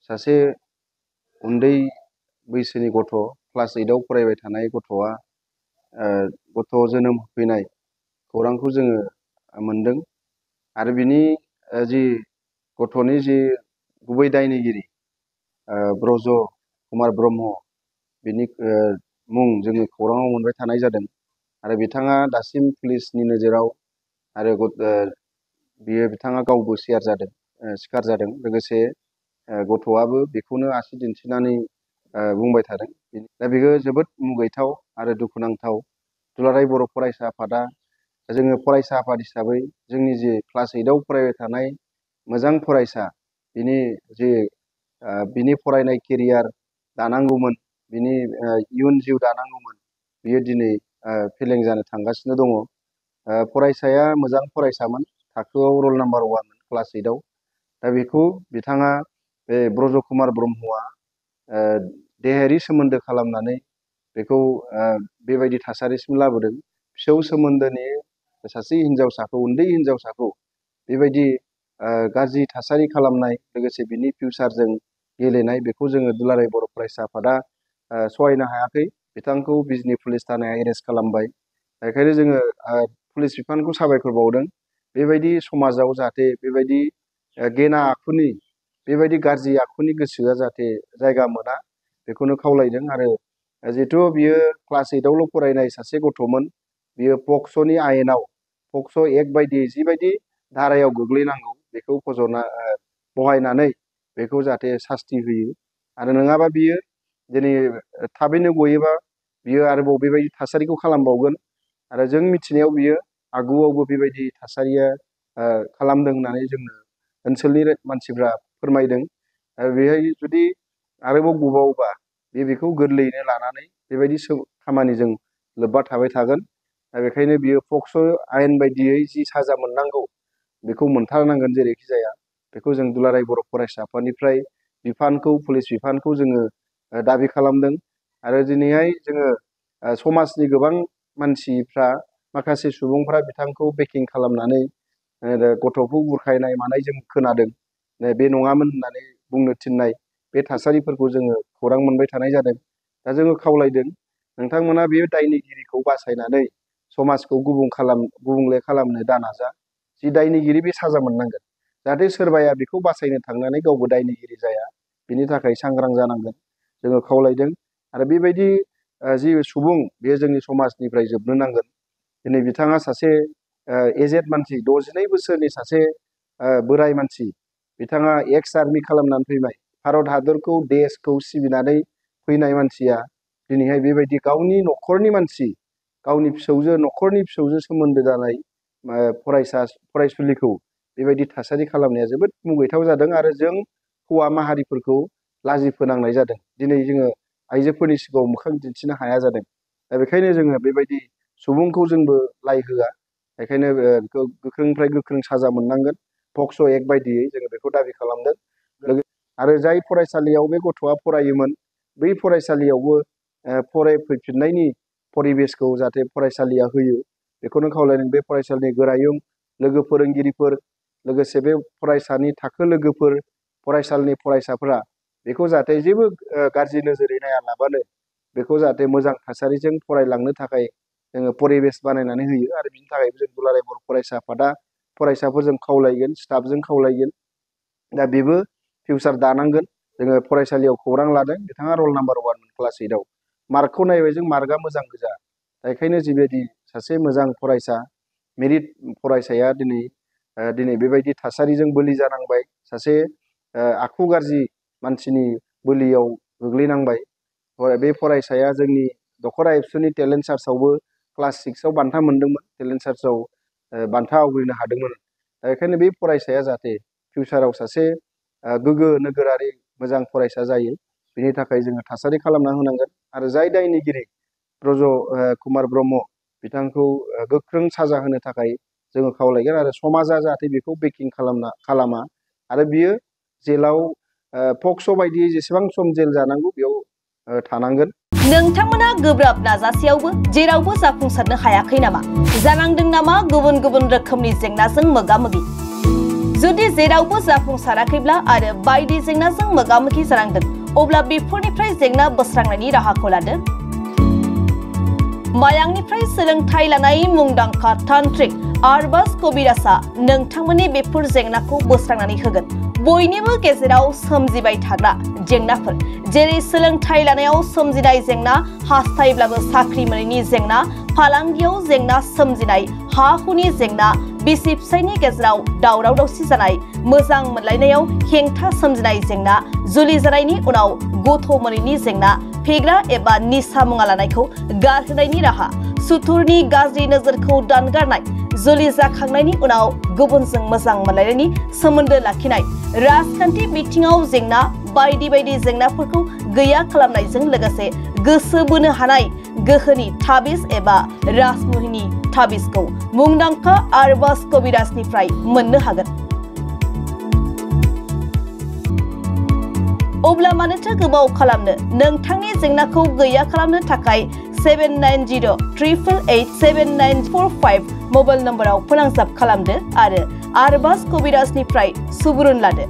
सासे उन्दै बैसोनि गथ' क्लास 8 आव फरायबाय थानाय गथ'आ गथ' जोनोम होफैनाय खौरांखौ जोङो मोनदों आरो बिनि जि गथ'नि जि गुबै दायनिगिरि ब्रज कुमार ब्रह्म बिनि मुं जोङो खौराङाव मोनबाय थानाय जादों आरो बिथाङा दासिम पुलिसनि नोजोराव आरो बिथाङा गावबो सिखार जादों लोगोसे गथ'आबो बेखौनो आसि दिन्थिनानै बुंबाय थादों। दा बेयो जोबोद मुगैथाव आरो दुखुनांथाव। दुलाराय बर' फरायसा आफादा जोङो फरायसा आफाद हिसाबै जोंनि जे क्लास 8 आव फरायबाय थानाय मोजां फरायसा बिनि फरायनाय केरियार दानांगौमोन, बिनि इयुन जिउ दानांगौमोन, बियो दिनै फेलें जानो थांगासिनो दङ। फरायसाया मोजां फरायसामोन, थाखोआव रल नाम्बार 1 क्लास 8 आव। दा बेखौ बिथाङा बे ब्रज कुमार ब्रह्मआ देहायारि सोमोन्दो खालामनानै बेखौ बेबायदि थासारिसिम लाबोदों। फिसौ सोमोन्दोनि सासे हिन्जावसाखौ, उन्दै हिन्जावसाखौ बेबायदि गाज्रि थासारि खालामनाय, लोगोसे बिनि फिउचारजों गेलेनाय, बेखौ जोङो दुलाराय बर' फरायसा आफादा सहायनो हायाखै। बिथांखौ बिजनी पुलिस थानाया एरेस्ट खालामबाय। बेखायनो जोङो पुलिस बिफानखौ साबायखर बावदों। बेबायदि समाजाव जाहाथे बेबायदि गेना आखुनि, बेबायदि गाज्रि आखुनि गोसोआ जाहाथे जायगा मोना, बेखौनो खावलायदों। आरो जिहेथु बियो क्लास 8 आवल' फरायनाय सासे गथ'मोन, बियो पक्स'नि आयेनाव, पक्स' एक्ट बायदियै जिबायदि धारायाव गोग्लैनांगौ बेखौ बहायनानै बेखौ जाहाथे सास्ति होयो। आरो नङाबा बियो दिनै थाबैनो गयोबा बियो आरोबाव बेबायदि थासारिखौ खालामबावगोन। आरो जों मिथिनायाव बियो आगुआवबो बेबायदि थासारिया खालामदों होननानै जोंनो ओनसोलनि मानसिफ्रा फोरमायदों। बेहाय जुदि आरोबाव गबावोबा बेखौ गोरलैयैनो लानानै बेबायदि खामानिजों लोब्बा थाबाय थागोन। दा बेखायनो बियो पक्स' आयेन बायदियै जि साजा मोननांगौ बेखौ मोनथारनांगोन जेरैखि जाया। बेखौ जों दुलाराय बर' फरायसा आफादनिफ्राय पुलिस बिफानखौ जोङो दाबि खालामदों। आरो दिनैहाय जोङो समाजनि गोबां मानसिफ्रा, माखासे सुबुंफ्रा बिथांखौ बेकिं खालामनानै गथ'खौ बुरखायनाय मानाय जों खोनादों। बे नङामोन होननानै बुंनो थिननाय बे थासारिफोरखौ जोङो खौरां मोनबाय थानाय जादों। दा जोङो खावलायदों नोंथांमोना बे दायनिगिरिखौ बासायनानै समाजखौ गुबुंले खालामनो दानाजा। जि दायनिगिरि बे साजा मोननांगोन, जाहाथे सोरबाया बेखौ बासायनो थांनानै गावबो दायनिगिरि जाया, बिनि थाखाय सांग्रां जानांगोन जोङो खावलायदों। आरो बेबायदि जि सुबुं, बेयो जोंनि समाजनिफ्राय जोबनो नांगोन। दिनै बिथाङा सासे एजेड मानसि, 62 बोसोरनि सासे बोराय मानसि। बिथाङा एक्स आर्मि खालामनानै फैबाय, भारत हादरखौ, देशखौ सिबिनानै फैनाय मानसिया दिनैहाय बेबायदि गावनि न'खरनि मानसि, गावनि न'खरनि फिसौजो सोमोन्दो जानाय फरायसुलिखौ बेबायदि थासारि खालामनाया जोबोद मुगैथाव जादों। आरो जों हौवा माहारिफोरखौ लाजि फोनांनाय जादों। दिनै जोङो आइजोफोरनि सिगाङाव मोखां दिन्थिनो हाया जादों। दा बेखायनो जोङो बेबायदि सुबुंखौ जोंबो लाइ होआ। बेखायनो गोख्रोंनिफ्राय गोख्रों साजा मोननांगोन, पक्स' एक्ट बायदियै जोङो बेखौ दाबि खालामदों। आरो जाय फरायसालियाव बे गथ'आ फरायोमोन, बै फरायसालियावबो फरायफैफिननायनि परिबेसखौ जाहाथे फरायसालिया होयो, बेखौनो खावलायदों। बे फरायसालिनि गोरायुं, लोगो फोरोंगिरिफोर, लोगोसे बे फरायसानि थाखो लोगोफोर, फरायसालिनि फरायसाफोरा बेखौ जाहाथे जेबो गाज्रि नोजोरै नायालाबानो बेखौ जाहाथे मोजां थासारिजों फरायलांनो थाखाय जोङो परिबेस बानायनानै होयो। आरो बिनि थाखायबो जों दुलाराय बर' फरायसा आफादा फरायसाफोरजों खावलायगोन, स्टाफजों खावलायगोन। दा बेबो फिउचार दानांगोन। जोङो फरायसालियाव खौरां लादों, बिथाङा रल नाम्बार 1 क्लास 8 आव। मार्कखौ नायबाय जों, मार्कआ मोजां गोजा। बेखायनो जिबायदि सासे मोजां फरायसा, मेरिट फरायसाया दिनै बेबायदि थासारिजों बोलि जानांबाय, सासे आखु गाज्रि मानसिनि बोलियाव गोग्लैनांबाय। बे फरायसाया जोंनि दख'रा एबसुनि टेलेन्ट सार्चआवबो क्लास 6 आव बान्था मोनदोंमोन, टेलेन्ट सार्चआव बान्था आवग्रिनो हादोंमोन। दा बेखायनो बे फरायसाया जाहाथे फिउचाराव सासे गोग्गो नोगोरारि मोजां फरायसा जायो, बिनि थाखाय जोङो थासारि खालामना होनांगोन। आरो जाय दायनिगिरि ब्रज कुमार ब्रह्म, बिथांखौ गोख्रों साजा होनो थाखाय जोङो खावलायगोन। आरो समाजा जाहाथे बेखौ बेकिं खालामा। आरो बियो जेलाव पक्स' बायदियै जेसेबां सम जेल जानांगौ बेयाव थानांगोन। नोंथांमोना गोब्राब नाजासेयावबो जेरावबो जाफुंसारनो हायाखै नामा? जानांदों नामा गुबुन गुबुन रोखोमनि जेंनाजों मोगा-मोगि? जुदि जेरावबो जाफुंसाराखैब्ला आरो बायदि जेंनाजों मोगा-मोगि जानांदों अब्ला बेफोरनिफ्राय जेंना बोस्रांनायनि राहाखौ लादो। मायांनिफ्राय सोलोंथाइ लानाय मुंदांखा तान्त्रिक आरबाज कबिराजआ नोंथांमोननि बेफोर जेंनाखौ बोस्रांनानै होगोन। बयनिबो गेजेराव सोमजिबाय थाग्रा जेंनाफोर जेरै सोलोंथाइ लानायाव सोमजिनाय जेंना, हास्थायब्लाबो साख्रि मोनैनि जेंना, फालांगियाव जेंना सोमजिनाय, हा-हुनि जेंना, बिसि-फिसायनि गेजेराव दावराव-दावसि जानाय, मोजां मोनलायनायाव हेंथा सोमजिनाय जेंना, जुलि जानायनि उनाव गथ' मोनैनि जेंना, फेग्रा एबा निसा मुवा लानायखौ गारहोनायनि राहा, सुथुरनि गाज्रि नोजोरखौ दानगारनाय, जुलि जाखांनायनि उनाव गुबुनजों मोजां मोनलायनायनि सोमोन्दो लाखिनाय, राजखान्थि बिथिङाव जेंना, बायदि बायदि जेंनाफोरखौ गैया खालामनायजों लोगोसे गोसो बोनो हानाय गोहोनि ताबिज एबा राजमुहिनी ताबिजखौ मुंदांखा आरबाज कबिराजनिफ्राय मोननो हागोन। अब्ला मानोथो गोबाव खालामनो? नोंथांनि जेंनाखौ गैया खालामनो थाखाय 7908887945 मबाइल नम्बराव फोनांजाब खालामदो आरो आरबाज कबिराजनिफ्राय सुबुरुन लादो।